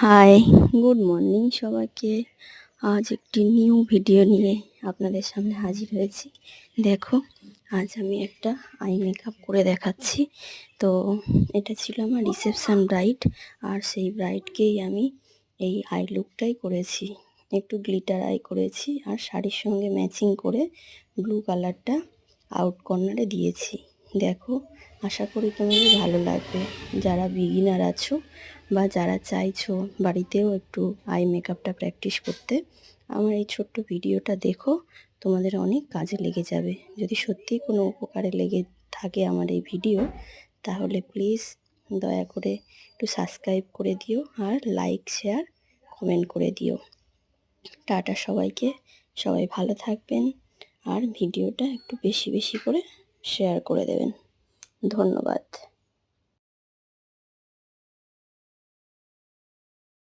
High, good morning সবাইকে। আজ একটি নিউ ভিডিও নিয়ে আপনাদের সামনে হাজির হয়েছি। দেখো, আজ আমি একটা আই মেকআপ করে দেখাচ্ছি। তো এটা ছিল আমার রিসেপশন ব্রাইড, আর সেই ব্রাইডকেই আমি এই আই লুকটাই করেছি। একটু গ্লিটার আই করেছি আর শাড়ির সঙ্গে ম্যাচিং করে ব্লু কালারটা আউট কর্নারে দিয়েছি। দেখো, আশা করি তোমাদের ভালো লাগবে। যারা বিগিনার আছো বা যারা চাইছো বাড়িতেও একটু আই মেকআপটা প্র্যাকটিস করতে, আমার এই ছোট্ট ভিডিওটা দেখো, তোমাদের অনেক কাজে লেগে যাবে। যদি সত্যিই কোনো উপকারে লেগে থাকে আমার এই ভিডিও, তাহলে প্লিজ দয়া করে একটু সাবস্ক্রাইব করে দিও আর লাইক শেয়ার কমেন্ট করে দিও। টাটা সবাইকে, সবাই ভালো থাকবেন আর ভিডিওটা একটু বেশি বেশি করে শেয়ার করে দেবেন। ধন্যবাদ।